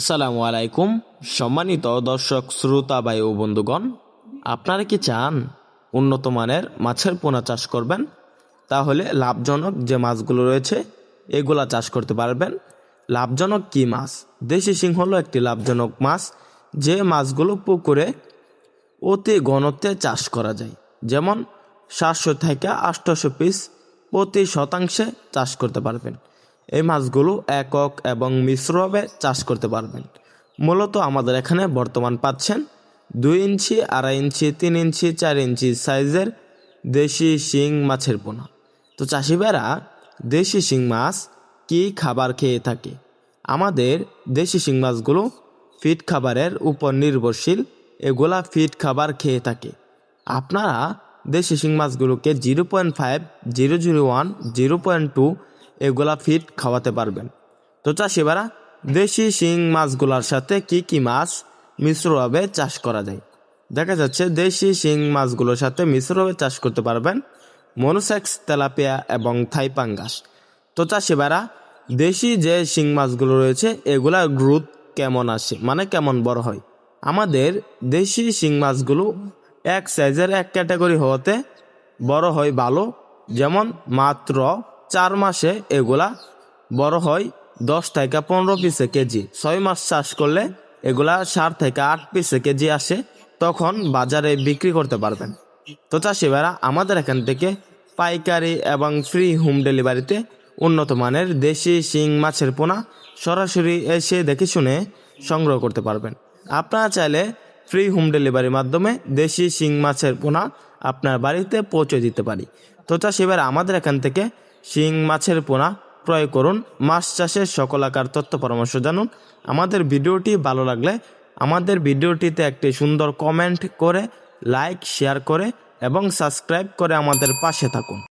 আসসালামু আলাইকুম সম্মানিত দর্শক শ্রোতা ভাই ও বন্ধুগণ, আপনারা কি চান উন্নত মানের মাছের পোনা চাষ করবেন? তাহলে লাভজনক যে মাছগুলো রয়েছে এগুলা চাষ করতে পারবেন। লাভজনক কি মাছ? দেশি শিং হলো একটি লাভজনক মাছ, যে মাছগুলো পুকুরে অতি ঘনত্বে চাষ করা যায়। যেমন 700 থেকে 800 পিস প্রতি শতাংশে চাষ করতে পারবেন। এই মাছগুলো একক এবং মিশ্রভাবে চাষ করতে পারবেন। মূলত আমাদের এখানে বর্তমান পাচ্ছেন 2 ইঞ্চি, 2.5 ইঞ্চি, 3 ইঞ্চি, 4 ইঞ্চি সাইজের দেশি শিং মাছের পোনা। তো চাষি ভাইরা দেশি শিং মাছ কি খাবার খেয়ে থাকে? আমাদের দেশি শিং মাছগুলো ফিড খাবারের উপর নির্ভরশীল। এগুলা ফিড খাবার খেয়ে থাকে। আপনারা দেশি শিং মাছগুলোকে 0.5, 001, 0.2 এগুলা ফিড খাওয়াতে পারবেন। তো চাষিবারা দেশি শিং মাছগুলোর সাথে কি কি মাছ মিশ্রভাবে চাষ করা যায়? দেখা যাচ্ছে দেশি শিং মাছগুলোর সাথে মিশ্রভাবে চাষ করতে পারবেন মনোসেক্স, তেলাপিয়া এবং থাই পাঙ্গাস। তো চাষিবারা দেশি যে শিং মাছগুলো রয়েছে এগুলার গ্রোথ কেমন আসে, মানে কেমন বড় হয়? আমাদের দেশি শিং মাছগুলো এক সাইজের এক ক্যাটাগরি হতে বড় হয় ভালো। যেমন মাত্র 4 মাসে এগুলা বড় হয় 10 থেকে 15 পিসে কেজি। 6 মাস চাষ করলে এগুলা 7 থেকে 8 পিসে কেজি আসে, তখন বাজারে বিক্রি করতে পারবেন। তো চাষি ভাইরা আমাদের এখান থেকে পাইকারি এবং ফ্রি হোম ডেলিভারিতে উন্নত মানের দেশি শিং মাছের পোনা সরাসরি এসে দেখে শুনে সংগ্রহ করতে পারবেন। আপনারা চাইলে ফ্রি হোম ডেলিভারির মাধ্যমে দেশি শিং মাছের পোনা আপনার বাড়িতে পৌঁছে দিতে পারি। তো চাষি ভাইরা আমাদের এখান থেকে শিং মাছের পোনা ক্রয় করুন। মাছ চাষের সকল আকার তথ্য পরামর্শ জানুন। আমাদের ভিডিওটি ভালো লাগলে আমাদের ভিডিওটিতে একটি সুন্দর কমেন্ট করে, লাইক, শেয়ার করে এবং সাবস্ক্রাইব করে আমাদের পাশে থাকুন।